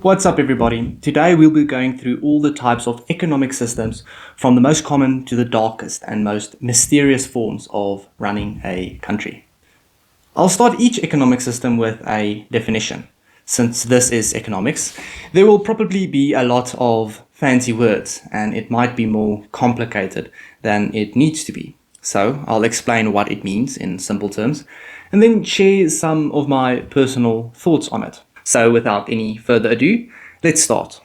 What's up, everybody? Today we'll be going through all the types of economic systems, from the most common to the darkest and most mysterious forms of running a country. I'll start each economic system with a definition. Since this is economics, there will probably be a lot of fancy words and it might be more complicated than it needs to be. So I'll explain what it means in simple terms and then share some of my personal thoughts on it. So without any further ado, let's start.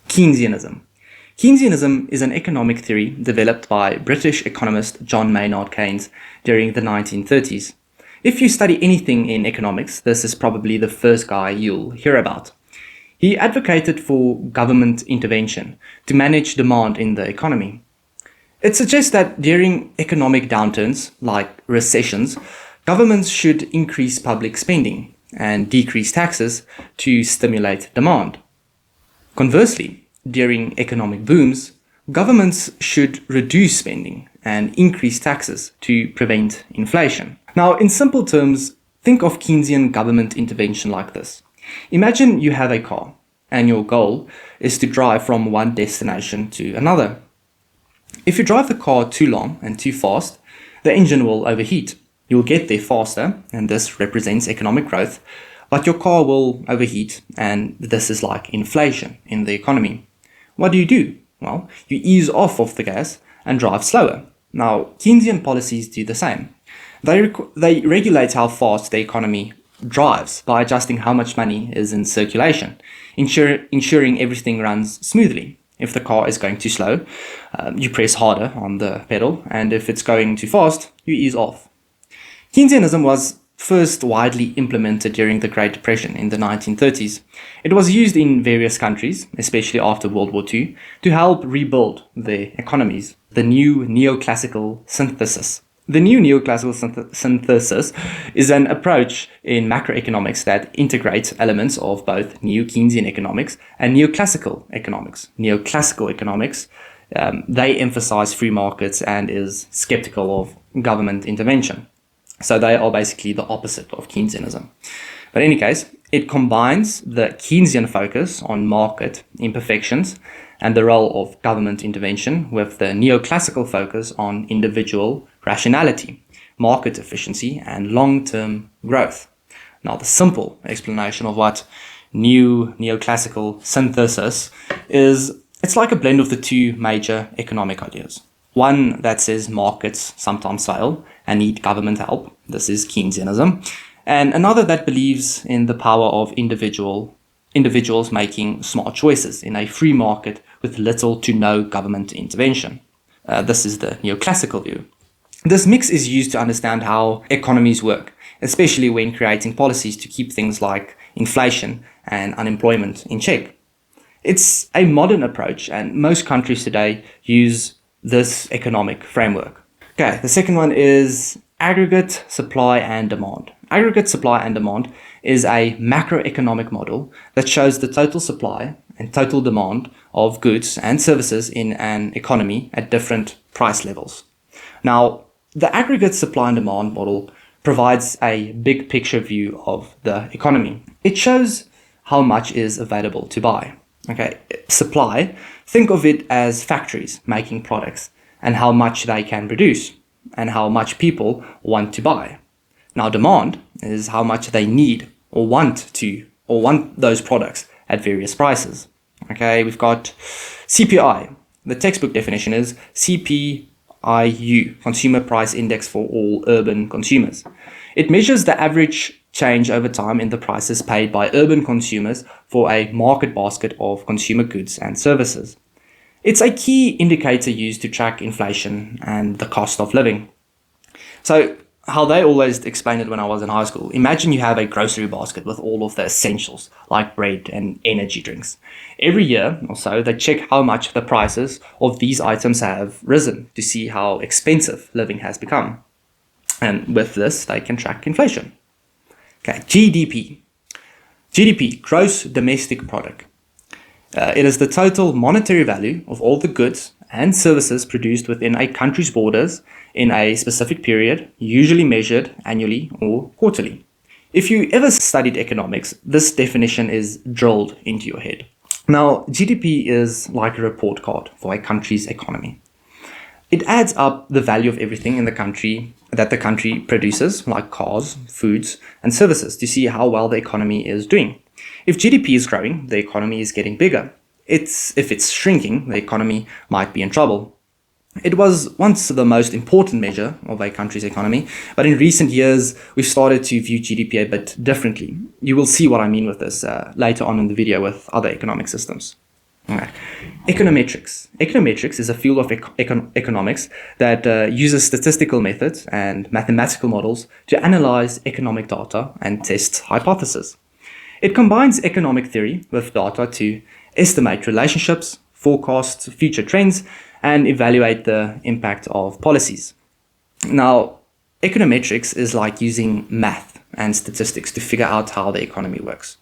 Keynesianism. Keynesianism is an economic theory developed by British economist John Maynard Keynes during the 1930s. If you study anything in economics, this is probably the first guy you'll hear about. He advocated for government intervention to manage demand in the economy. It suggests that during economic downturns, like recessions, governments should increase public spending and decrease taxes to stimulate demand. Conversely, during economic booms, governments should reduce spending and increase taxes to prevent inflation. Now, in simple terms, think of Keynesian government intervention like this. Imagine you have a car and your goal is to drive from one destination to another. If you drive the car too long and too fast, the engine will overheat. You'll get there faster, and this represents economic growth, but your car will overheat, and this is like inflation in the economy. What do? Well, you ease off of the gas and drive slower. Now, Keynesian policies do the same. They regulate how fast the economy drives by adjusting how much money is in circulation, ensuring everything runs smoothly. If the car is going too slow, you press harder on the pedal, and if it's going too fast, you ease off. Keynesianism was first widely implemented during the Great Depression in the 1930s. It was used in various countries, especially after World War II, to help rebuild their economies. The new Neoclassical Synthesis. The new Neoclassical Synthesis is an approach in macroeconomics that integrates elements of both New Keynesian economics and Neoclassical economics. Neoclassical economics, they emphasize free markets and is skeptical of government intervention. So they are basically the opposite of Keynesianism. But in any case, it combines the Keynesian focus on market imperfections and the role of government intervention with the neoclassical focus on individual rationality, market efficiency, and long-term growth. Now, the simple explanation of what new neoclassical synthesis is, it's like a blend of the two major economic ideas. One that says markets sometimes fail and need government help. This is Keynesianism. And another that believes in the power of individuals making smart choices in a free market with little to no government intervention. This is the neoclassical view. This mix is used to understand how economies work, especially when creating policies to keep things like inflation and unemployment in check. It's a modern approach, and most countries today use this economic framework. Okay, the second one is aggregate supply and demand. Aggregate supply and demand is a macroeconomic model that shows the total supply and total demand of goods and services in an economy at different price levels. Now, the aggregate supply and demand model provides a big picture view of the economy. It shows how much is available to buy. Okay, supply, think of it as factories making products and how much they can produce and how much people want to buy. Now, demand is how much they need or want those products at various prices. Okay, we've got CPI. The textbook definition is CPIU, Consumer Price Index for all urban consumers. It measures the average change over time in the prices paid by urban consumers for a market basket of consumer goods and services. It's a key indicator used to track inflation and the cost of living. So, how they always explained it when I was in high school, imagine you have a grocery basket with all of the essentials like bread and energy drinks. Every year or so, they check how much the prices of these items have risen to see how expensive living has become. And with this, they can track inflation. Okay, GDP. GDP, gross domestic product. It is the total monetary value of all the goods and services produced within a country's borders in a specific period, usually measured annually or quarterly. If you ever studied economics, this definition is drilled into your head. Now, GDP is like a report card for a country's economy. It adds up the value of everything in the country that the country produces, like cars, foods, and services, to see how well the economy is doing. If GDP is growing, the economy is getting bigger. If it's shrinking, the economy might be in trouble. It was once the most important measure of a country's economy, but in recent years, we've started to view GDP a bit differently. You will see what I mean with this later on in the video with other economic systems. Okay. Econometrics. Econometrics is a field of economics that uses statistical methods and mathematical models to analyze economic data and test hypotheses. It combines economic theory with data to estimate relationships, forecast future trends, and evaluate the impact of policies. Now, econometrics is like using math and statistics to figure out how the economy works.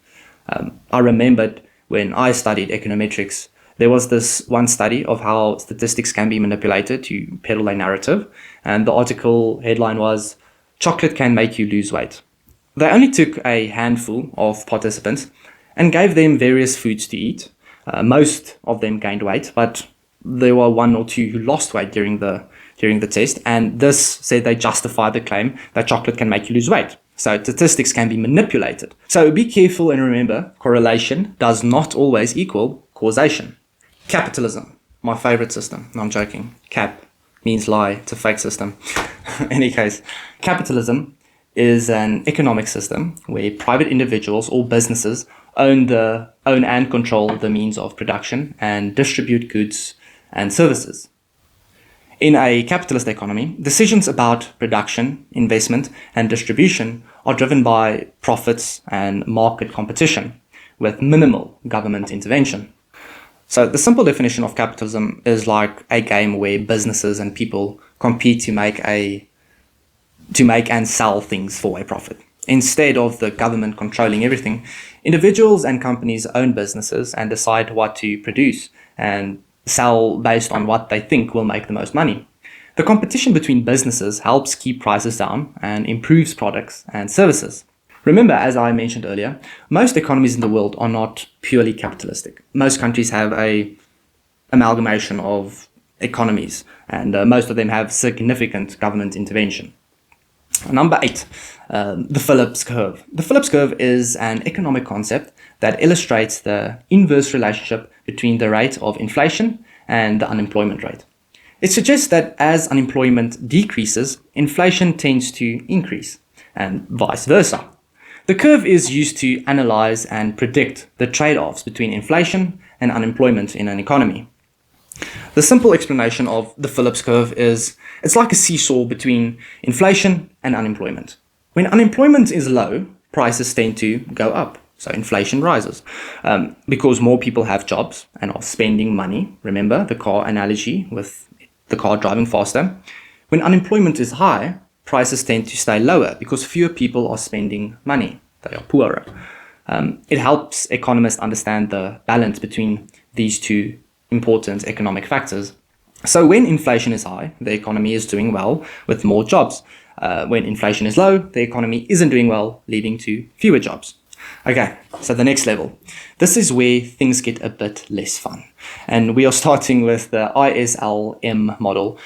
I remembered when I studied econometrics, there was this one study of how statistics can be manipulated to peddle a narrative, and the article headline was, "Chocolate can make you lose weight." They only took a handful of participants and gave them various foods to eat. Most of them gained weight, but there were one or two who lost weight during the test, and this said they justify the claim that chocolate can make you lose weight. So statistics can be manipulated. So be careful and remember, correlation does not always equal causation. Capitalism, my favorite system. No, I'm joking. Cap means lie. It's a fake system. In any case, capitalism is an economic system where private individuals or businesses own and control the means of production and distribute goods and services. In a capitalist economy, decisions about production, investment, and distribution are driven by profits and market competition, with minimal government intervention. So the simple definition of capitalism is like a game where businesses and people compete to make and sell things for a profit. Instead of the government controlling everything, individuals and companies own businesses and decide what to produce and sell based on what they think will make the most money. The competition between businesses helps keep prices down and improves products and services. Remember, as I mentioned earlier, most economies in the world are not purely capitalistic. Most countries have an amalgamation of economies, and most of them have significant government intervention. Number 8, the Phillips Curve. The Phillips Curve is an economic concept that illustrates the inverse relationship between the rate of inflation and the unemployment rate. It suggests that as unemployment decreases, inflation tends to increase, and vice versa. The curve is used to analyze and predict the trade-offs between inflation and unemployment in an economy. The simple explanation of the Phillips curve is it's like a seesaw between inflation and unemployment. When unemployment is low, prices tend to go up, so inflation rises. Because more people have jobs and are spending money, remember the car analogy with the car driving faster. When unemployment is high, prices tend to stay lower because fewer people are spending money. They are poorer. It helps economists understand the balance between these two important economic factors. So when inflation is high, the economy is doing well with more jobs. When inflation is low, the economy isn't doing well, leading to fewer jobs. Okay, so the next level. This is where things get a bit less fun. And we are starting with the ISLM model,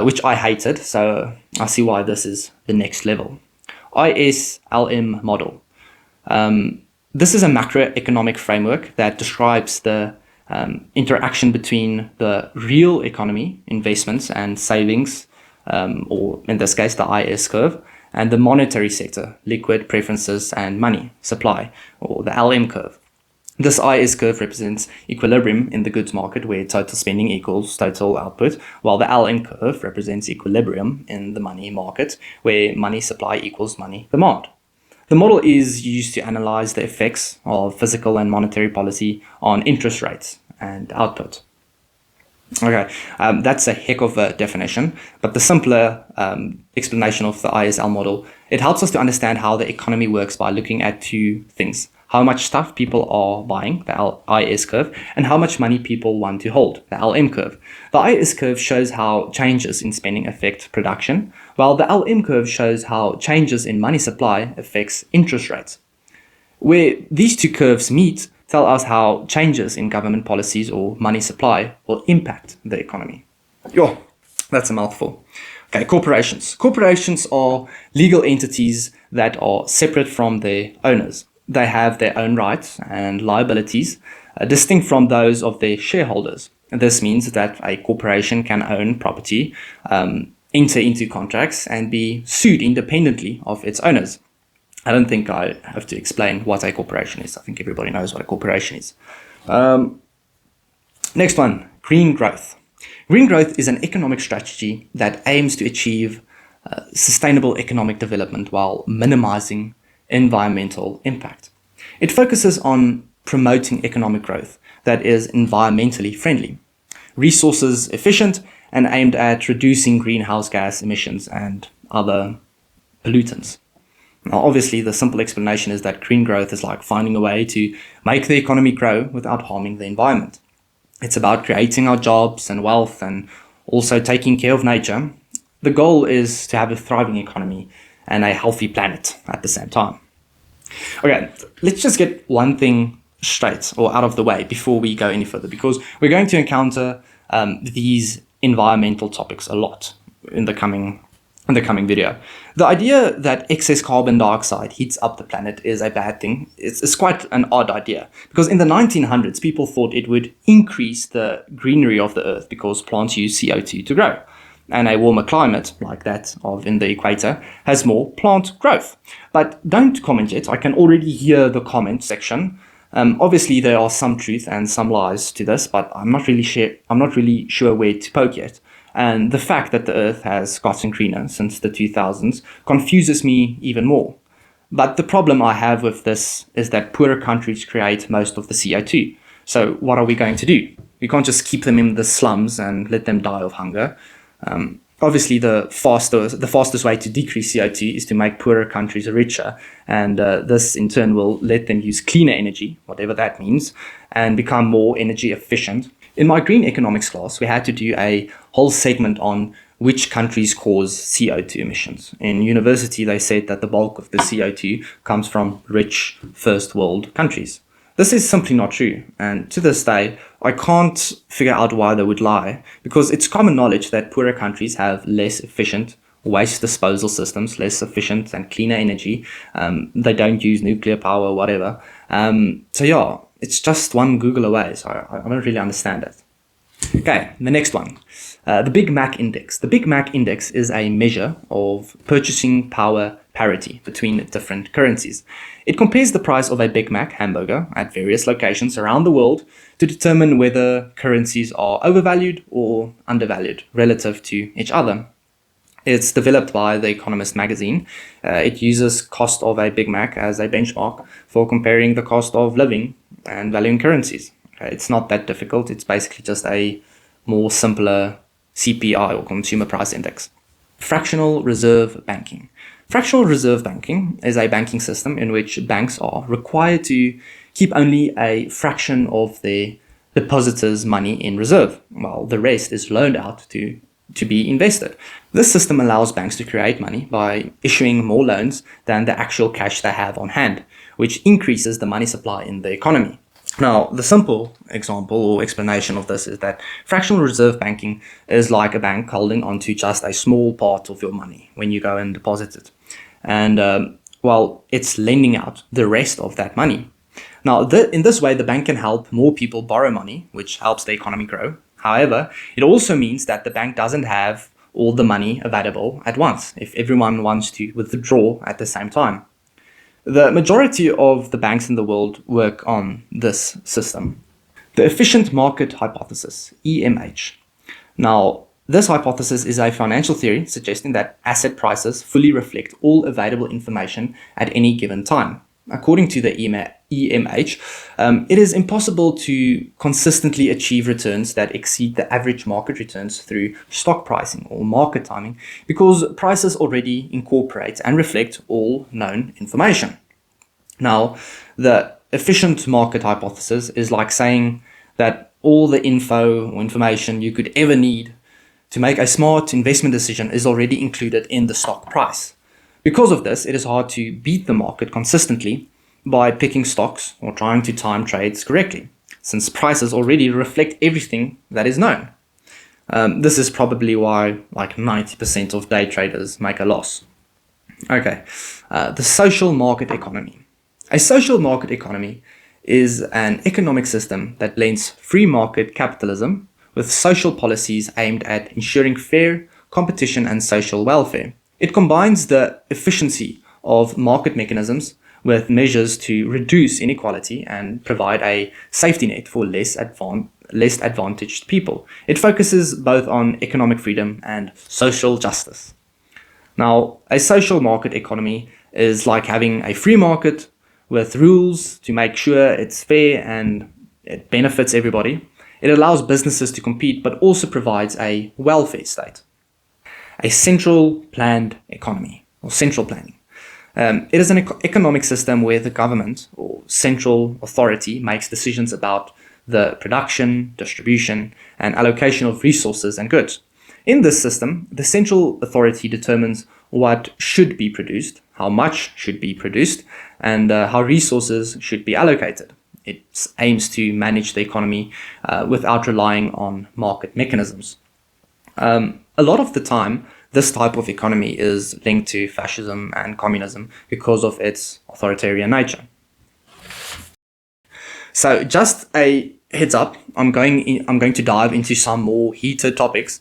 which I hated, so I see why this is the next level. ISLM model. This is a macroeconomic framework that describes the interaction between the real economy, investments and savings, or in this case, the IS curve, and the monetary sector, liquid preferences and money supply, or the LM curve. This IS curve represents equilibrium in the goods market where total spending equals total output, while the LM curve represents equilibrium in the money market where money supply equals money demand. The model is used to analyze the effects of physical and monetary policy on interest rates and output. Okay, that's a heck of a definition, but the simpler explanation of the ISL model, it helps us to understand how the economy works by looking at two things. How much stuff people are buying, the IS curve, and how much money people want to hold, the LM curve. The IS curve shows how changes in spending affect production, while the LM curve shows how changes in money supply affects interest rates. Where these two curves meet tell us how changes in government policies or money supply will impact the economy. Yo, that's a mouthful. Okay, corporations. Corporations are legal entities that are separate from their owners. They have their own rights and liabilities, distinct from those of their shareholders. This means that a corporation can own property, enter into contracts, and be sued independently of its owners. I don't think I have to explain what a corporation is. I think everybody knows what a corporation is. Next one, green growth. Green growth is an economic strategy that aims to achieve sustainable economic development while minimizing environmental impact. It focuses on promoting economic growth that is environmentally friendly, resources efficient, and aimed at reducing greenhouse gas emissions and other pollutants. Now, obviously, the simple explanation is that green growth is like finding a way to make the economy grow without harming the environment. It's about creating our jobs and wealth and also taking care of nature. The goal is to have a thriving economy and a healthy planet at the same time. Okay, let's just get one thing straight or out of the way before we go any further, because we're going to encounter these environmental topics a lot in the coming video. The idea that excess carbon dioxide heats up the planet is a bad thing. It's quite an odd idea, because in the 1900s, people thought it would increase the greenery of the earth because plants use CO2 to grow. And a warmer climate, like that of in the equator, has more plant growth. But don't comment yet. I can already hear the comment section. Obviously, there are some truth and some lies to this, but I'm not really sure where to poke yet. And the fact that the Earth has gotten greener since the 2000s confuses me even more. But the problem I have with this is that poorer countries create most of the CO2. So what are we going to do? We can't just keep them in the slums and let them die of hunger. Obviously, the fastest way to decrease CO2 is to make poorer countries richer, and this in turn will let them use cleaner energy, whatever that means, and become more energy efficient. In my green economics class, we had to do a whole segment on which countries cause CO2 emissions. In university, they said that the bulk of the CO2 comes from rich first world countries. This is simply not true, and to this day, I can't figure out why they would lie, because it's common knowledge that poorer countries have less efficient waste disposal systems, less efficient and cleaner energy. They don't use nuclear power or whatever. So yeah, it's just one Google away, so I don't really understand it. Okay, the next one, the Big Mac Index. The Big Mac Index is a measure of purchasing power parity between different currencies. It compares the price of a Big Mac hamburger at various locations around the world to determine whether currencies are overvalued or undervalued relative to each other. It's developed by The Economist magazine. It uses cost of a Big Mac as a benchmark for comparing the cost of living and valuing currencies. It's not that difficult. It's basically just a more simpler CPI or consumer price index. Fractional reserve banking. Fractional reserve banking is a banking system in which banks are required to keep only a fraction of their depositors' money in reserve, while the rest is loaned out to be invested. This system allows banks to create money by issuing more loans than the actual cash they have on hand, which increases the money supply in the economy. Now, the simple example or explanation of this is that fractional reserve banking is like a bank holding onto just a small part of your money when you go and deposit it. And while it's lending out the rest of that money. Now, in this way, the bank can help more people borrow money, which helps the economy grow. However, it also means that the bank doesn't have all the money available at once if everyone wants to withdraw at the same time. The majority of the banks in the world work on this system. The Efficient Market Hypothesis, EMH. Now, this hypothesis is a financial theory suggesting that asset prices fully reflect all available information at any given time. According to the EMH, it is impossible to consistently achieve returns that exceed the average market returns through stock pricing or market timing, because prices already incorporate and reflect all known information. Now, the efficient market hypothesis is like saying that all the info or information you could ever need to make a smart investment decision is already included in the stock price. Because of this, it is hard to beat the market consistently by picking stocks or trying to time trades correctly, since prices already reflect everything that is known. This is probably why like 90% of day traders make a loss. Okay, the social market economy. A social market economy is an economic system that blends free market capitalism with social policies aimed at ensuring fair competition and social welfare. It combines the efficiency of market mechanisms with measures to reduce inequality and provide a safety net for less advantaged people. It focuses both on economic freedom and social justice. Now, a social market economy is like having a free market with rules to make sure it's fair and it benefits everybody. It allows businesses to compete, but also provides a welfare state. A central planned economy, or central planning. It is an economic system where the government or central authority makes decisions about the production, distribution, and allocation of resources and goods. In this system, the central authority determines what should be produced, how much should be produced, and how resources should be allocated. It aims to manage the economy without relying on market mechanisms. A lot of the time, this type of economy is linked to fascism and communism because of its authoritarian nature. So just a heads up, I'm going to dive into some more heated topics.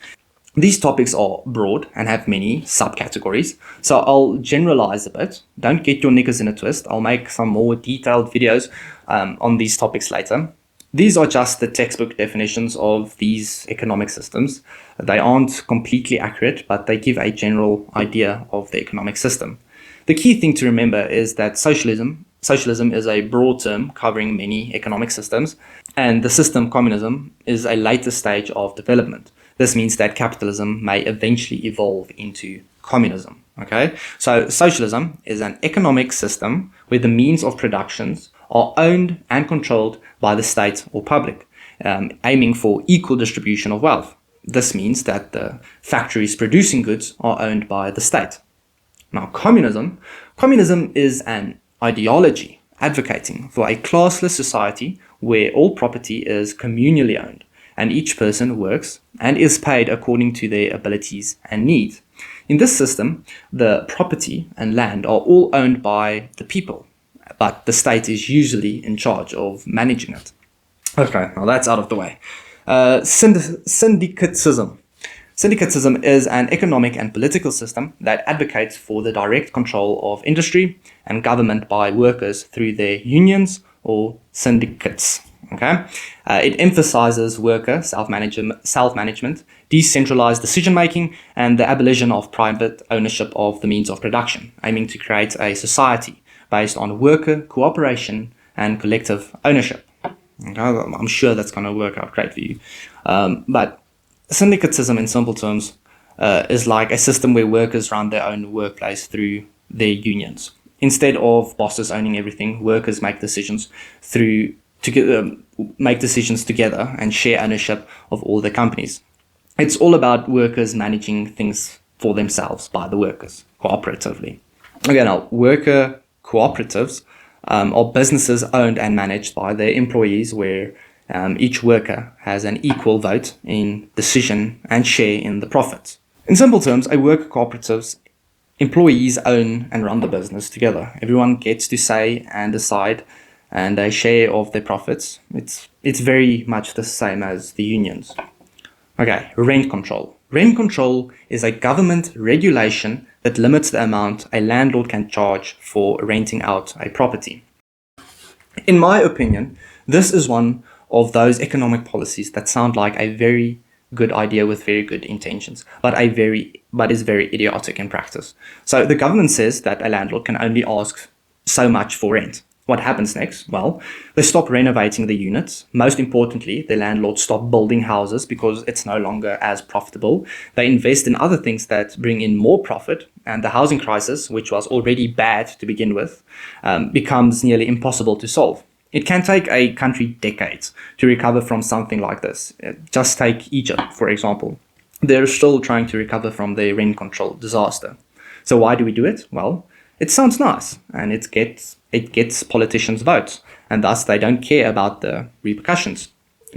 These topics are broad and have many subcategories, so I'll generalize a bit. Don't get your knickers in a twist. I'll make some more detailed videos on these topics later. These are just the textbook definitions of these economic systems. They aren't completely accurate, but they give a general idea of the economic system. The key thing to remember is that socialism is a broad term covering many economic systems, and the system communism is a later stage of development. This means that capitalism may eventually evolve into communism. Okay, so socialism is an economic system where the means of productions are owned and controlled by the state or public, aiming for equal distribution of wealth. This means that the factories producing goods are owned by the state. Now, communism is an ideology advocating for a classless society where all property is communally owned and each person works and is paid according to their abilities and needs. In this system, the property and land are all owned by the people, but the state is usually in charge of managing it. Okay, now that's out of the way. Syndicalism. Syndicalism is an economic and political system that advocates for the direct control of industry and government by workers through their unions or syndicates. Okay, it emphasizes worker self-management, decentralized decision-making, and the abolition of private ownership of the means of production, aiming to create a society based on worker cooperation and collective ownership. Okay, I'm sure that's going to work out great for you. But syndicalism, in simple terms, is like a system where workers run their own workplace through their unions. Instead of bosses owning everything, workers make decisions together and share ownership of all the companies. It's all about workers managing things for themselves by the workers cooperatively. Okay, now worker cooperatives are businesses owned and managed by their employees where each worker has an equal vote in decision and share in the profits. In simple terms, a worker cooperative's employees own and run the business together. Everyone gets to say and decide and a share of their profits. It's very much the same as the unions. Okay, rent control. Rent control is a government regulation that limits the amount a landlord can charge for renting out a property. In my opinion, this is one of those economic policies that sound like a very good idea with very good intentions, but is very idiotic in practice. So the government says that a landlord can only ask so much for rent. What happens next? Well, they stop renovating the units. Most importantly, the landlords stop building houses because it's no longer as profitable. They invest in other things that bring in more profit, and the housing crisis, which was already bad to begin with, becomes nearly impossible to solve. It can take a country decades to recover from something like this. Just take Egypt, for example. they're still trying to recover from their rent control disaster. So why do we do it? Well, it sounds nice, and it gets politicians' votes, and thus they don't care about the repercussions.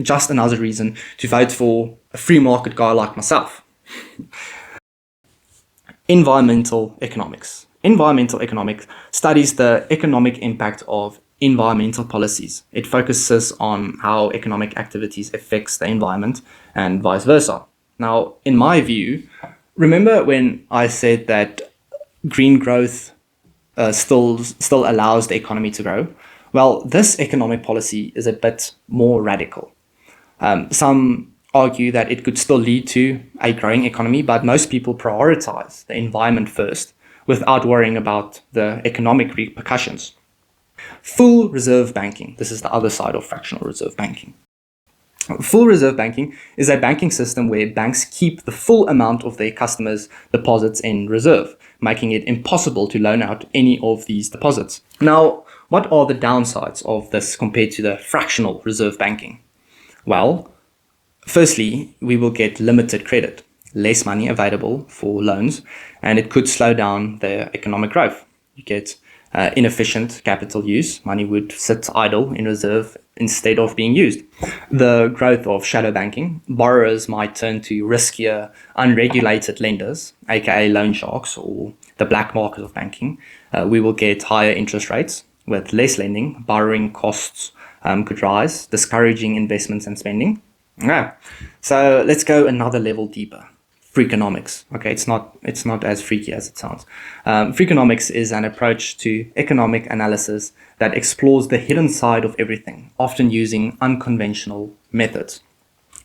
Just another reason to vote for a free market guy like myself. Environmental economics. Environmental economics studies the economic impact of environmental policies. It focuses on how economic activities affects the environment and vice versa. Now, in my view, remember when I said that green growth still allows the economy to grow? Well, this economic policy is a bit more radical. Some argue that it could still lead to a growing economy, but most people prioritize the environment first without worrying about the economic repercussions. Full reserve banking. This is the other side of fractional reserve banking. Full reserve banking is a banking system where banks keep the full amount of their customers' deposits in reserve, making it impossible to loan out any of these deposits. Now, what are the downsides of this compared to the fractional reserve banking? Well, firstly, we will get limited credit, less money available for loans, and it could slow down the economic growth. You get inefficient capital use. Money would sit idle in reserve instead of being used. The growth of shadow banking. Borrowers might turn to riskier, unregulated lenders, aka loan sharks, or the black market of banking. We will get higher interest rates. With less lending, borrowing costs could rise, discouraging investments and spending. Yeah. So let's go another level deeper. Freakonomics. Okay, it's not as freaky as it sounds. Freakonomics is an approach to economic analysis that explores the hidden side of everything, often using unconventional methods.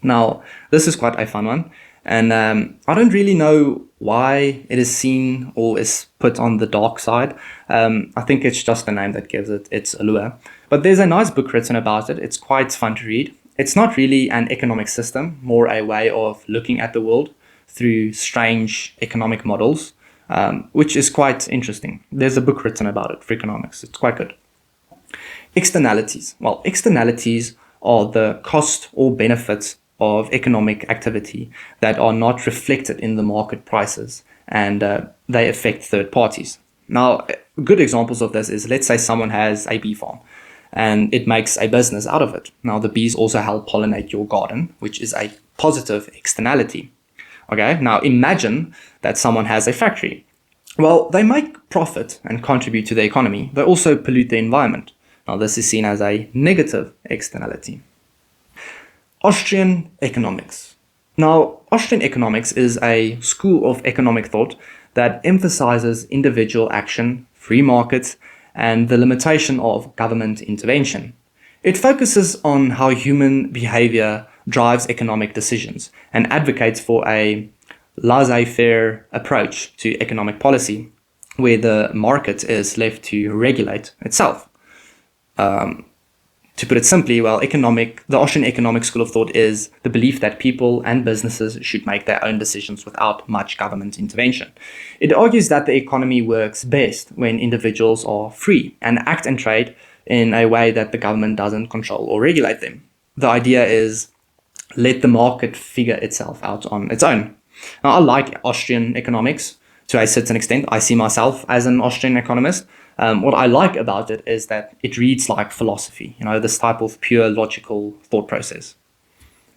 Now, this is quite a fun one, and I don't really know why it is seen or is put on the dark side. I think it's just the name that gives it its allure. But there's a nice book written about it. It's quite fun to read. It's not really an economic system, more a way of looking at the world through strange economic models, which is quite interesting. There's a book written about it, Freakonomics. It's quite good. Externalities. Well, externalities are the cost or benefits of economic activity that are not reflected in the market prices, and they affect third parties. Now, good examples of this is, let's say someone has a bee farm and it makes a business out of it. Now, the bees also help pollinate your garden, which is a positive externality. Okay, now imagine that someone has a factory. Well, they make profit and contribute to the economy. They also pollute the environment. Now, this is seen as a negative externality. Austrian Economics. Now, Austrian Economics is a school of economic thought that emphasizes individual action, free markets, and the limitation of government intervention. It focuses on how human behavior drives economic decisions and advocates for a laissez-faire approach to economic policy, where the market is left to regulate itself. To put it simply, well, the Austrian Economic School of Thought is the belief that people and businesses should make their own decisions without much government intervention. It argues that the economy works best when individuals are free and act and trade in a way that the government doesn't control or regulate them. The idea is, let the market figure itself out on its own. Now, I like Austrian economics to a certain extent. I see myself as an Austrian economist. What I like about it is that it reads like philosophy, this type of pure logical thought process.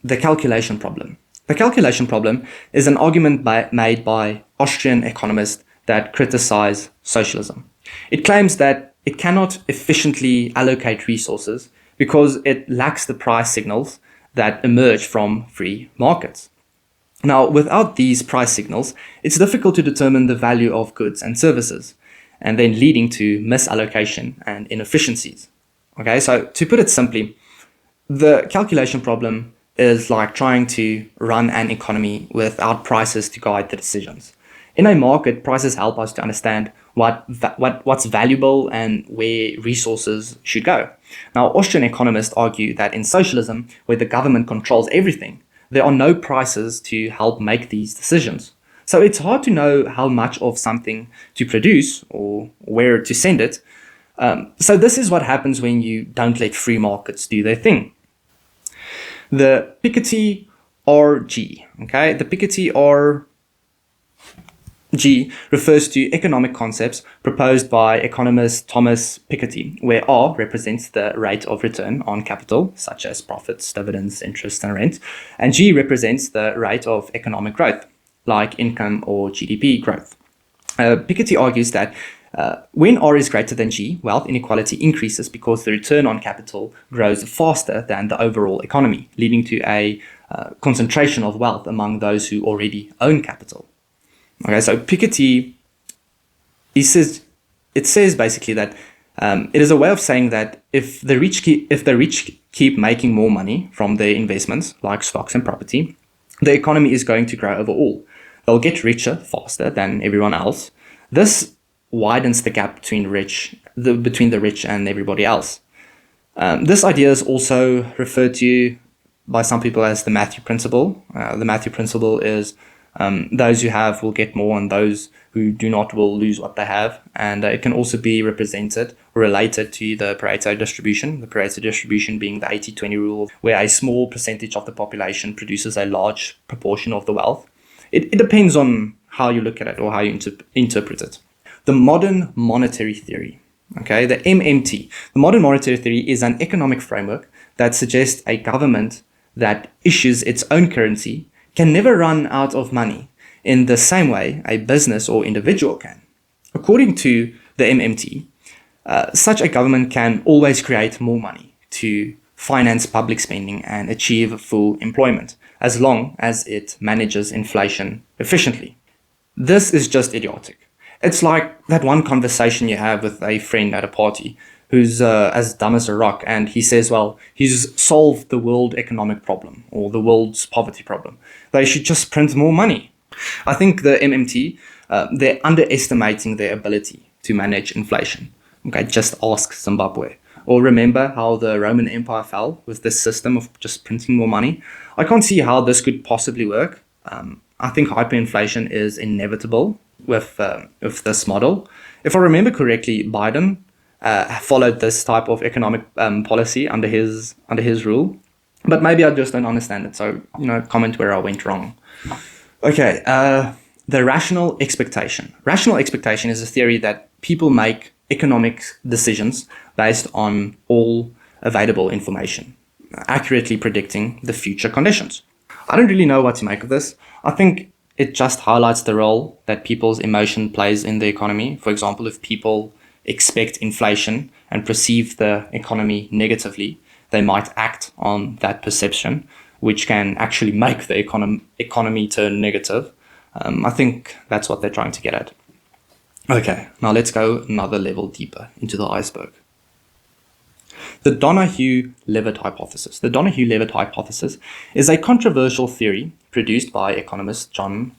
The calculation problem. The calculation problem is an argument made by Austrian economists that criticize socialism. It claims that it cannot efficiently allocate resources because it lacks the price signals that emerge from free markets. Now, without these price signals, it's difficult to determine the value of goods and services, and then leading to misallocation and inefficiencies. Okay, so to put it simply, the calculation problem is like trying to run an economy without prices to guide the decisions. In a market, prices help us to understand what's valuable and where resources should go. Now, Austrian economists argue that in socialism, where the government controls everything, there are no prices to help make these decisions. So it's hard to know how much of something to produce or where to send it. So this is what happens when you don't let free markets do their thing. The Piketty RG. Okay, the Piketty RG refers to economic concepts proposed by economist Thomas Piketty, where R represents the rate of return on capital, such as profits, dividends, interest, and rent, and G represents the rate of economic growth, like income or GDP growth. Piketty argues that when R is greater than G, wealth inequality increases because the return on capital grows faster than the overall economy, leading to a concentration of wealth among those who already own capital. Okay, so Piketty, it says basically that it is a way of saying that if the rich keep making more money from their investments, like stocks and property, the economy is going to grow overall. They'll get richer faster than everyone else. This widens the gap between the rich and everybody else. This idea is also referred to by some people as the Matthew principle. The Matthew principle is those who have will get more, and those who do not will lose what they have. And it can also be represented or related to the Pareto distribution. The Pareto distribution being the 80-20 rule, where a small percentage of the population produces a large proportion of the wealth. It depends on how you look at it or how you interpret it. The modern monetary theory, okay, the MMT. The modern monetary theory is an economic framework that suggests a government that issues its own currency can never run out of money in the same way a business or individual can. According to the MMT, such a government can always create more money to finance public spending and achieve full employment, as long as it manages inflation efficiently. This is just idiotic. It's like that one conversation you have with a friend at a party who's as dumb as a rock, and he says, well, he's solved the world economic problem or the world's poverty problem. They should just print more money. I think the MMT, they're underestimating their ability to manage inflation. Okay, just ask Zimbabwe. Or remember how the Roman Empire fell with this system of just printing more money. I can't see how this could possibly work. I think hyperinflation is inevitable with this model. If I remember correctly, Biden followed this type of economic policy under his rule, but maybe I just don't understand it. So comment where I went wrong. Okay, the rational expectation. Rational expectation is a theory that people make economic decisions based on all available information, accurately predicting the future conditions. I don't really know what to make of this. I think it just highlights the role that people's emotion plays in the economy. For example, if people expect inflation and perceive the economy negatively, they might act on that perception, which can actually make the economy turn negative. I think that's what they're trying to get at. Okay, now let's go another level deeper into the iceberg. The Donohue-Levitt Hypothesis. The Donohue-Levitt Hypothesis is a controversial theory produced by economists John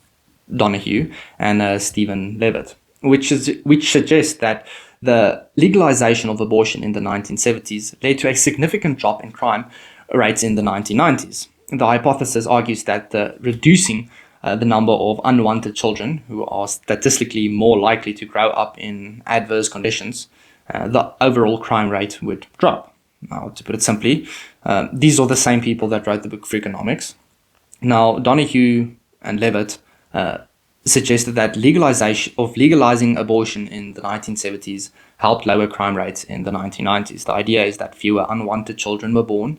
Donohue and Stephen Levitt, which suggests that the legalization of abortion in the 1970s led to a significant drop in crime rates in the 1990s. The hypothesis argues that reducing the number of unwanted children who are statistically more likely to grow up in adverse conditions, the overall crime rate would drop. Now, to put it simply, these are the same people that wrote the book Freakonomics. Now, Donohue and Levitt suggested that legalizing abortion in the 1970s helped lower crime rates in the 1990s. The idea is that fewer unwanted children were born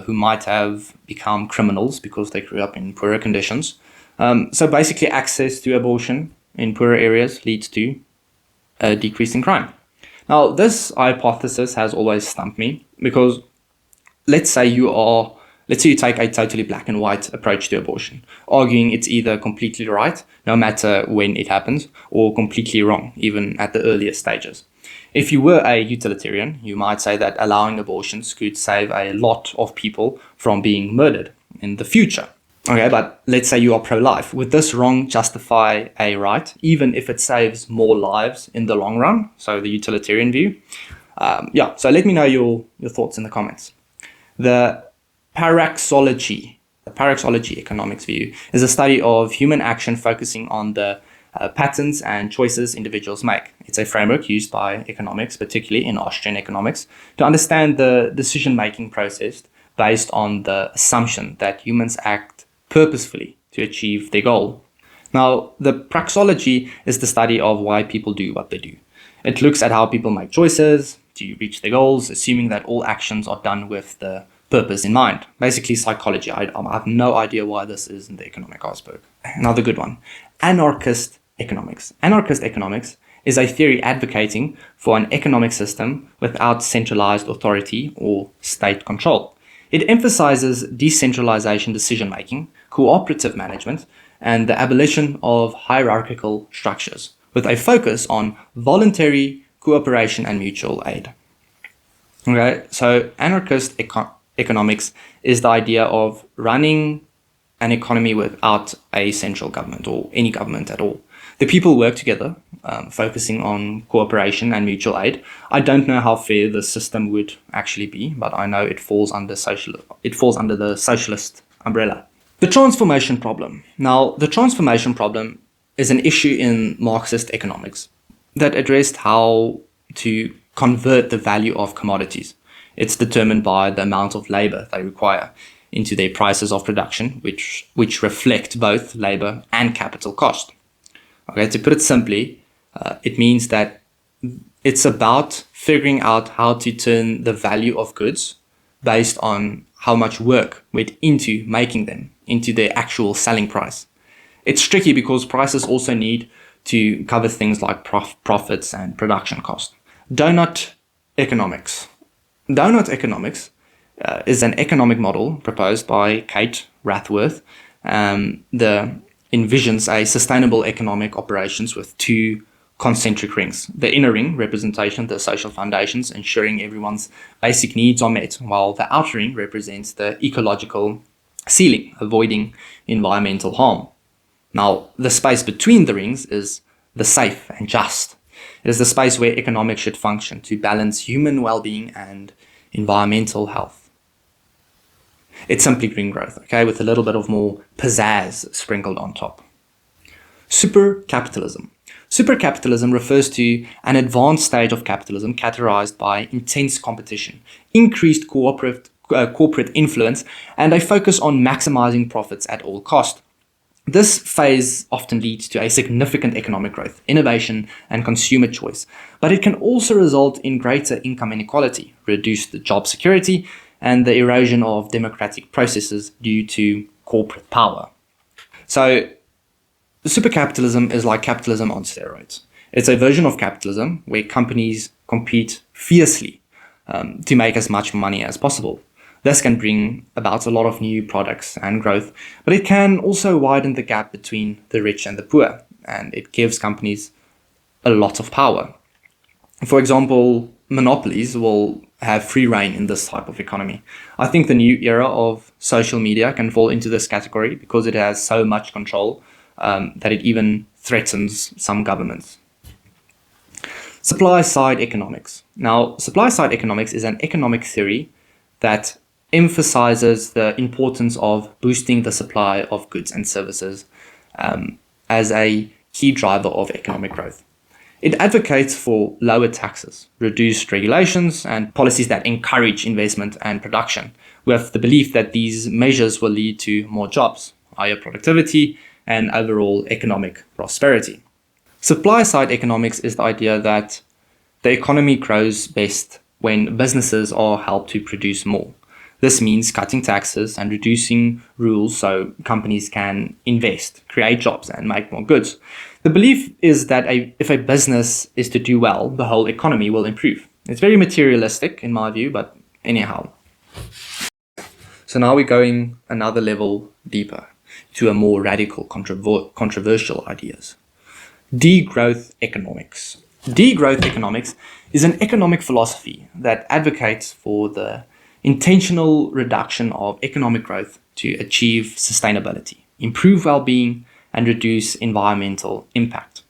who might have become criminals because they grew up in poorer conditions. So basically, access to abortion in poorer areas leads to a decrease in crime. Now, this hypothesis has always stumped me because let's say you take a totally black and white approach to abortion, arguing it's either completely right, no matter when it happens, or completely wrong, even at the earliest stages. If you were a utilitarian, you might say that allowing abortions could save a lot of people from being murdered in the future. Okay, but let's say you are pro-life. Would this wrong justify a right, even if it saves more lives in the long run? So the utilitarian view. So let me know your thoughts in the comments. The paradoxology economics view is a study of human action focusing on the patterns and choices individuals make. It's a framework used by economics, particularly in Austrian Economics, to understand the decision-making process based on the assumption that humans act purposefully to achieve their goal. Now, the praxology is the study of why people do what they do. It looks at how people make choices to reach their goals, assuming that all actions are done with the purpose in mind. Basically, psychology. I have no idea why this is in the economic iceberg. Another good one. Anarchist Economics. Anarchist Economics is a theory advocating for an economic system without centralized authority or state control. It emphasizes decentralization decision-making, cooperative management, and the abolition of hierarchical structures, with a focus on voluntary cooperation and mutual aid. Okay, so anarchist economics is the idea of running an economy without a central government or any government at all. The people work together, focusing on cooperation and mutual aid. I don't know how fair the system would actually be, but I know it falls under the socialist umbrella. The transformation problem. Now, the transformation problem is an issue in Marxist economics that addressed how to convert the value of commodities. It's determined by the amount of labor they require into their prices of production, which reflect both labor and capital cost. Okay, to put it simply, it means that it's about figuring out how to turn the value of goods based on how much work went into making them, into their actual selling price. It's tricky because prices also need to cover things like profits and production cost. Doughnut Economics. Doughnut Economics is an economic model proposed by Kate Rathworth that envisions a sustainable economic operations with two concentric rings. The inner ring representation the social foundations, ensuring everyone's basic needs are met, while the outer ring represents the ecological ceiling, avoiding environmental harm. Now, the space between the rings is the safe and just. It is the space where economics should function to balance human well-being and environmental health. It's simply green growth, okay, with a little bit of more pizzazz sprinkled on top. Supercapitalism. Supercapitalism refers to an advanced stage of capitalism characterized by intense competition, increased corporate influence, and a focus on maximizing profits at all cost. This phase often leads to a significant economic growth, innovation, and consumer choice, but it can also result in greater income inequality, reduced job security, and the erosion of democratic processes due to corporate power. So, supercapitalism is like capitalism on steroids. It's a version of capitalism where companies compete fiercely to make as much money as possible. This can bring about a lot of new products and growth, but it can also widen the gap between the rich and the poor, and it gives companies a lot of power. For example, monopolies will have free reign in this type of economy. I think the new era of social media can fall into this category because it has so much control that it even threatens some governments. Supply-side economics. Now, supply-side economics is an economic theory that emphasizes the importance of boosting the supply of goods and services as a key driver of economic growth. It advocates for lower taxes, reduced regulations, and policies that encourage investment and production, with the belief that these measures will lead to more jobs, higher productivity, and overall economic prosperity. Supply-side economics is the idea that the economy grows best when businesses are helped to produce more. This means cutting taxes and reducing rules so companies can invest, create jobs, and make more goods. The belief is that if a business is to do well, the whole economy will improve. It's very materialistic in my view, but anyhow. So now we're going another level deeper to a more radical, controversial ideas. Degrowth economics. Degrowth economics is an economic philosophy that advocates for the intentional reduction of economic growth to achieve sustainability, improve well-being, and reduce environmental impact.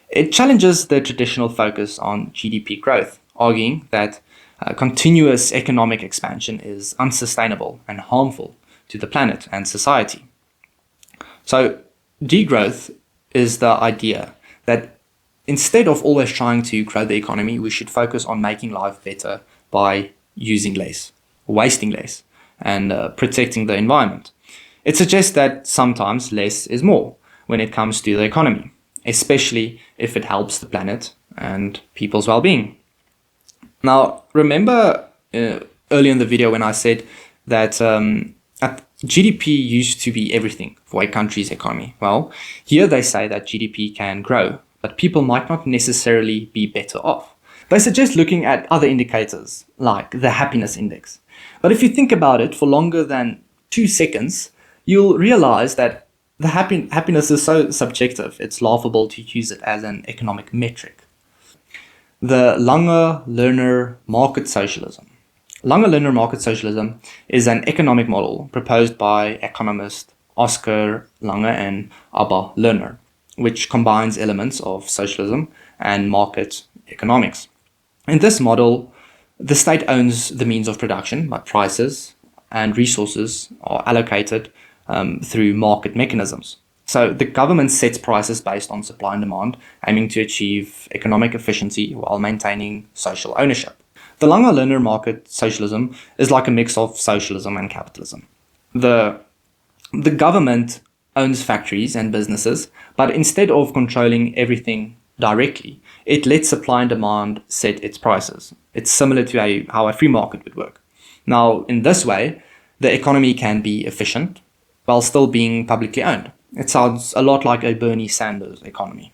It challenges the traditional focus on GDP growth, arguing that continuous economic expansion is unsustainable and harmful to the planet and society. So, degrowth is the idea that instead of always trying to grow the economy, we should focus on making life better by using less, wasting less, and protecting the environment. It suggests that sometimes less is more when it comes to the economy, especially if it helps the planet and people's well-being. Now, remember earlier in the video when I said that GDP used to be everything for a country's economy? Well, here they say that GDP can grow, but people might not necessarily be better off. They suggest looking at other indicators, like the happiness index. But if you think about it for longer than 2 seconds, you'll realize that the happiness is so subjective, it's laughable to use it as an economic metric. The Lange-Lerner market socialism. Lange-Lerner market socialism is an economic model proposed by economists Oscar Lange and Abba Lerner, which combines elements of socialism and market economics. In this model, the state owns the means of production, but prices and resources are allocated through market mechanisms. So the government sets prices based on supply and demand, aiming to achieve economic efficiency while maintaining social ownership. The Lange-Lerner market socialism is like a mix of socialism and capitalism. The government owns factories and businesses, but instead of controlling everything directly, it lets supply and demand set its prices. It's similar to how a free market would work. Now, in this way, the economy can be efficient while still being publicly owned. It sounds a lot like a Bernie Sanders economy.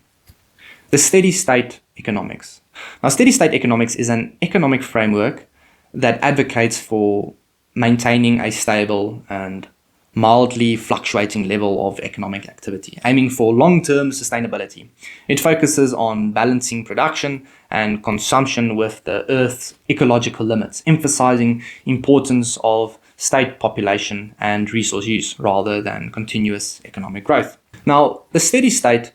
The steady state economics. Now, steady state economics is an economic framework that advocates for maintaining a stable and mildly fluctuating level of economic activity, aiming for long-term sustainability. It focuses on balancing production and consumption with the Earth's ecological limits, emphasizing importance of state population and resource use rather than continuous economic growth. Now, the steady state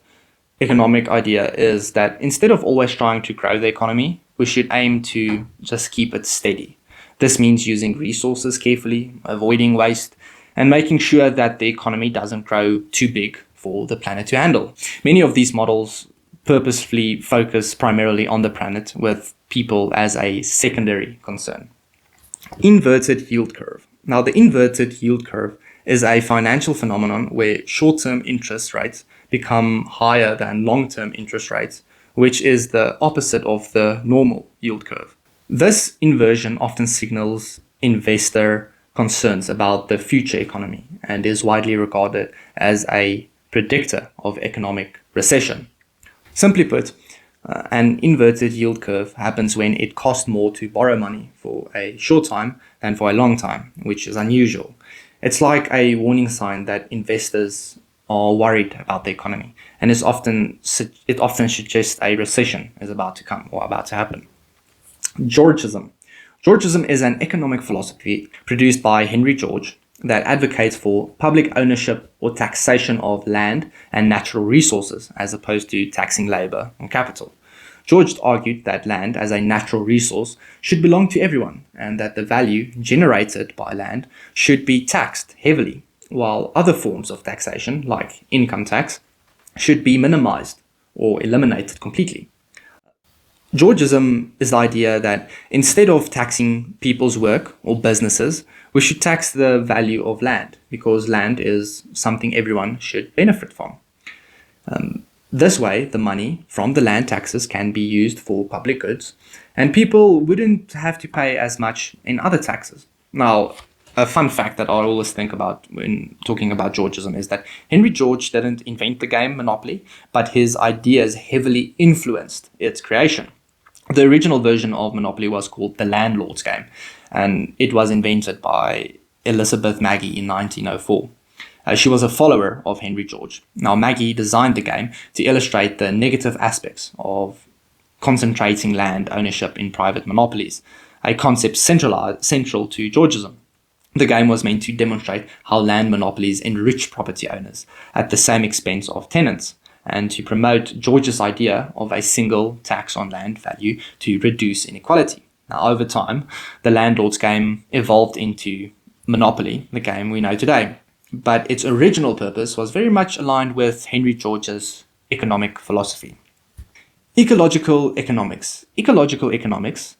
economic idea is that instead of always trying to grow the economy, we should aim to just keep it steady. This means using resources carefully, avoiding waste, and making sure that the economy doesn't grow too big for the planet to handle. Many of these models purposefully focus primarily on the planet, with people as a secondary concern. Inverted yield curve. Now, the inverted yield curve is a financial phenomenon where short-term interest rates become higher than long-term interest rates, which is the opposite of the normal yield curve. This inversion often signals investor concerns about the future economy and is widely regarded as a predictor of economic recession. Simply put, an inverted yield curve happens when it costs more to borrow money for a short time than for a long time, which is unusual. It's like a warning sign that investors are worried about the economy, and it often suggests a recession is about to come or about to happen. Georgism. Georgism is an economic philosophy produced by Henry George that advocates for public ownership or taxation of land and natural resources as opposed to taxing labor or capital. George argued that land as a natural resource should belong to everyone and that the value generated by land should be taxed heavily, while other forms of taxation, like income tax, should be minimized or eliminated completely. Georgism is the idea that instead of taxing people's work or businesses, we should tax the value of land because land is something everyone should benefit from. This way, the money from the land taxes can be used for public goods and people wouldn't have to pay as much in other taxes. Now, a fun fact that I always think about when talking about Georgism is that Henry George didn't invent the game Monopoly, but his ideas heavily influenced its creation. The original version of Monopoly was called the Landlord's Game, and it was invented by Elizabeth Maggie in 1904. She was a follower of Henry George. Now, Maggie designed the game to illustrate the negative aspects of concentrating land ownership in private monopolies, a concept central to Georgism. The game was meant to demonstrate how land monopolies enrich property owners at the same expense of tenants, and to promote George's idea of a single tax on land value to reduce inequality. Now, over time, the landlord's game evolved into Monopoly, the game we know today. But its original purpose was very much aligned with Henry George's economic philosophy. Ecological Economics. Ecological Economics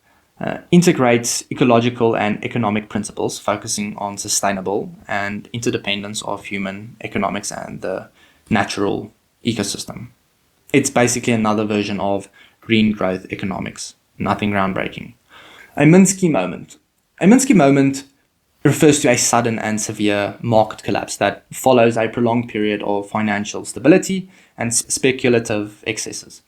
integrates ecological and economic principles, focusing on sustainable and interdependence of human economics and the natural ecosystem. It's basically another version of green growth economics, nothing groundbreaking. A Minsky Moment. A Minsky Moment refers to a sudden and severe market collapse that follows a prolonged period of financial stability and speculative excesses.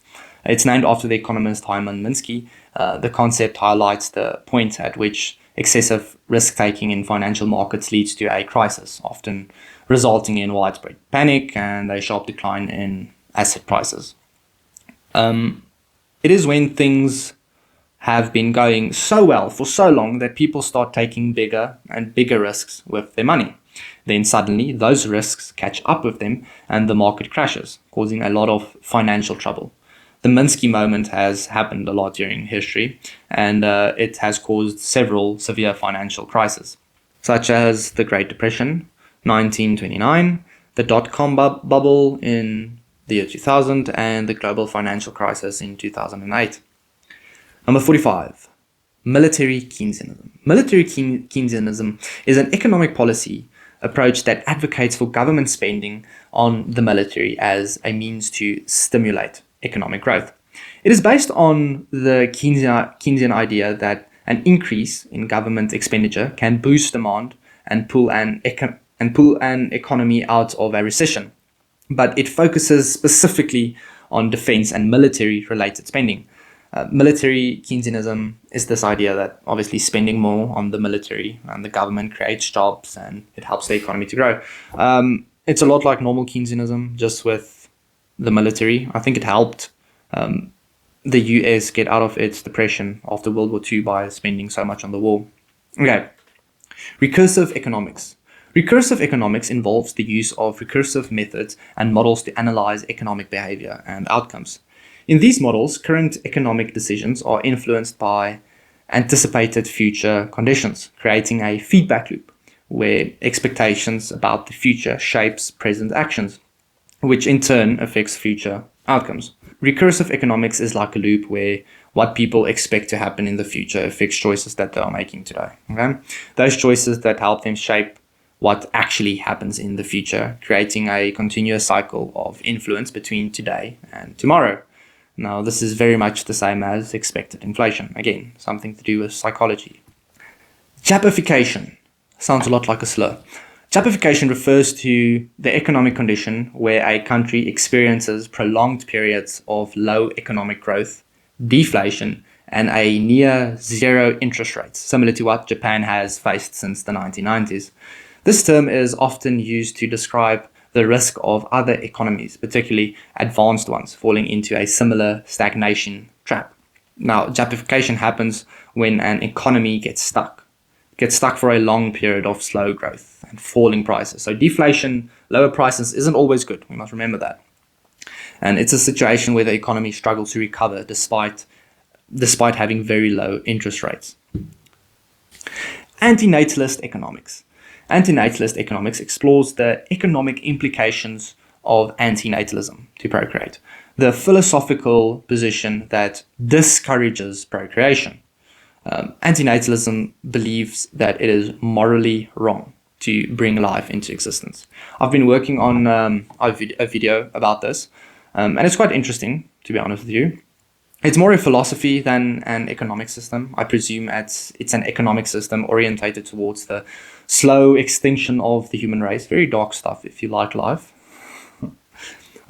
It's named after the economist Hyman Minsky. The concept highlights the point at which excessive risk-taking in financial markets leads to a crisis, often resulting in widespread panic and a sharp decline in asset prices. It is when things have been going so well for so long that people start taking bigger and bigger risks with their money. Then suddenly those risks catch up with them and the market crashes, causing a lot of financial trouble. The Minsky Moment has happened a lot during history, and it has caused several severe financial crises, such as the Great Depression, 1929, the dot-com bubble in the year 2000, and the global financial crisis in 2008. Number 45, military Keynesianism. Military Keynesianism is an economic policy approach that advocates for government spending on the military as a means to stimulate economic growth. It is based on the Keynesian idea that an increase in government expenditure can boost demand and pull an economy out of a recession. But it focuses specifically on defense and military-related spending. Military Keynesianism is this idea that obviously spending more on the military and the government creates jobs and it helps the economy to grow. It's a lot like normal Keynesianism, just with the military. I think it helped the US get out of its depression after World War II by spending so much on the war. Okay, Recursive Economics. Recursive economics involves the use of recursive methods and models to analyze economic behavior and outcomes. In these models, current economic decisions are influenced by anticipated future conditions, creating a feedback loop where expectations about the future shapes present actions, which in turn affects future outcomes. Recursive economics is like a loop where what people expect to happen in the future affects choices that they are making today. Okay? Those choices that help them shape what actually happens in the future, creating a continuous cycle of influence between today and tomorrow. Now, this is very much the same as expected inflation. Again, something to do with psychology. Japification sounds a lot like a slur. Japification refers to the economic condition where a country experiences prolonged periods of low economic growth, deflation, and a near zero interest rates, similar to what Japan has faced since the 1990s. This term is often used to describe the risk of other economies, particularly advanced ones, falling into a similar stagnation trap. Now, Japification happens when an economy gets stuck for a long period of slow growth and falling prices. So deflation, lower prices isn't always good. We must remember that. And it's a situation where the economy struggles to recover despite having very low interest rates. Antinatalist Economics. Antinatalist Economics explores the economic implications of antinatalism to procreate, the philosophical position that discourages procreation. Antinatalism believes that it is morally wrong to bring life into existence. I've been working on a video about this, and it's quite interesting, to be honest with you. It's more a philosophy than an economic system. I presume it's an economic system orientated towards the slow extinction of the human race. Very dark stuff if you like life.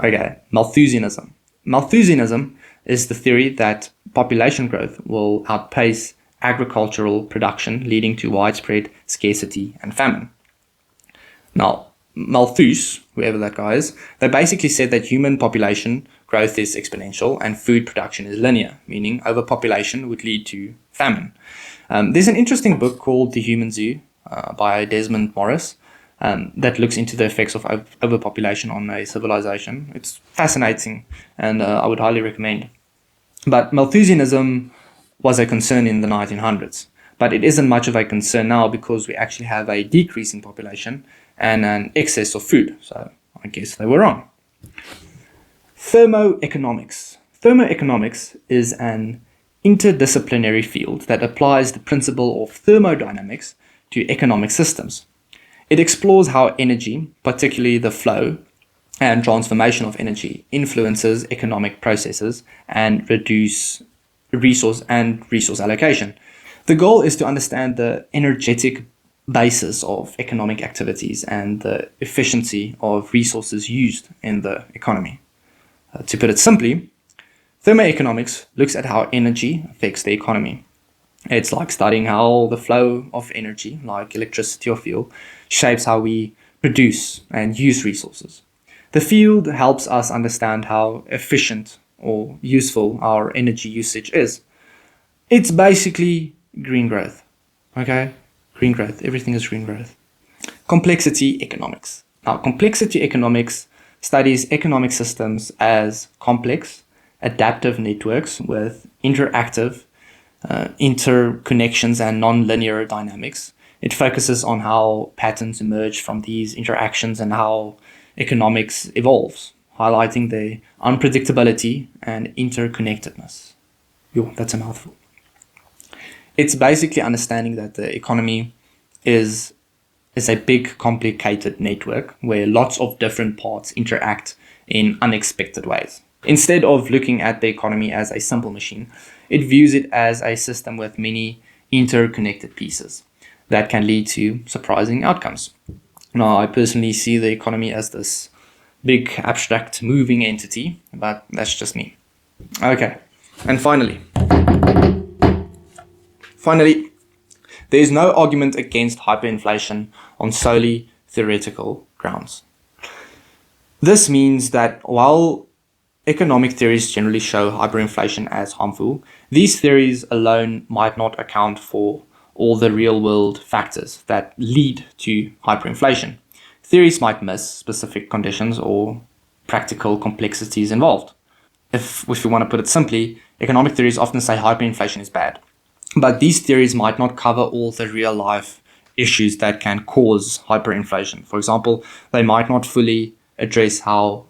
Okay, Malthusianism. Malthusianism is the theory that population growth will outpace agricultural production, leading to widespread scarcity and famine. Now, Malthus, whoever that guy is, they basically said that human population growth is exponential and food production is linear, meaning overpopulation would lead to famine. There's an interesting book called The Human Zoo by Desmond Morris that looks into the effects of overpopulation on a civilization. It's fascinating and I would highly recommend. But Malthusianism was a concern in the 1900s, but it isn't much of a concern now because we actually have a decrease in population and an excess of food. So I guess they were wrong. Thermoeconomics. Thermoeconomics is an interdisciplinary field that applies the principle of thermodynamics to economic systems. It explores how energy, particularly the flow and transformation of energy, influences economic processes and resource allocation. The goal is to understand the energetic basis of economic activities and the efficiency of resources used in the economy. To put it simply, thermoeconomics looks at how energy affects the economy. It's like studying how the flow of energy, like electricity or fuel, shapes how we produce and use resources. The field helps us understand how efficient or useful our energy usage is. It's basically green growth. Okay? Green growth. Everything is green growth. Complexity economics. Now, complexity economics studies economic systems as complex, adaptive networks with interactive interconnections and non-linear dynamics. It focuses on how patterns emerge from these interactions and how economics evolves, highlighting the unpredictability and interconnectedness. Yo, that's a mouthful. It's basically understanding that the economy is a big, complicated network where lots of different parts interact in unexpected ways. Instead of looking at the economy as a simple machine, it views it as a system with many interconnected pieces that can lead to surprising outcomes. Now, I personally see the economy as this big, abstract, moving entity, but that's just me. Okay, and finally, there is no argument against hyperinflation on solely theoretical grounds. This means that while economic theories generally show hyperinflation as harmful, these theories alone might not account for all the real-world factors that lead to hyperinflation. Theories might miss specific conditions or practical complexities involved. If we want to put it simply, economic theories often say hyperinflation is bad. But these theories might not cover all the real-life issues that can cause hyperinflation. For example, they might not fully address how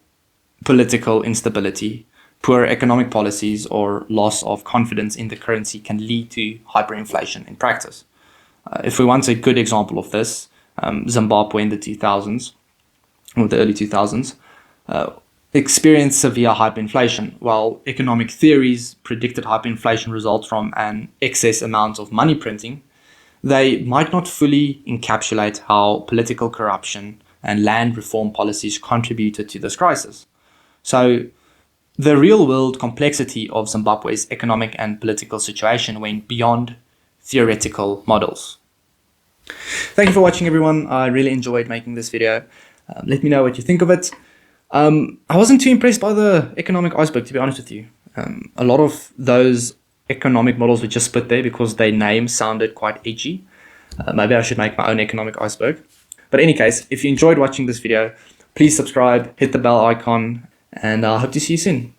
political instability, poor economic policies, or loss of confidence in the currency can lead to hyperinflation in practice. If we want a good example of this, Zimbabwe in the 2000s, or the early 2000s, experienced severe hyperinflation. While economic theories predicted hyperinflation results from an excess amount of money printing, they might not fully encapsulate how political corruption and land reform policies contributed to this crisis. So, the real-world complexity of Zimbabwe's economic and political situation went beyond theoretical models. Thank you for watching, everyone. I really enjoyed making this video. Let me know what you think of it. I wasn't too impressed by the economic iceberg, to be honest with you. A lot of those economic models were just put there because their names sounded quite edgy. Maybe I should make my own economic iceberg. But in any case, if you enjoyed watching this video, please subscribe, hit the bell icon, and I hope to see you soon.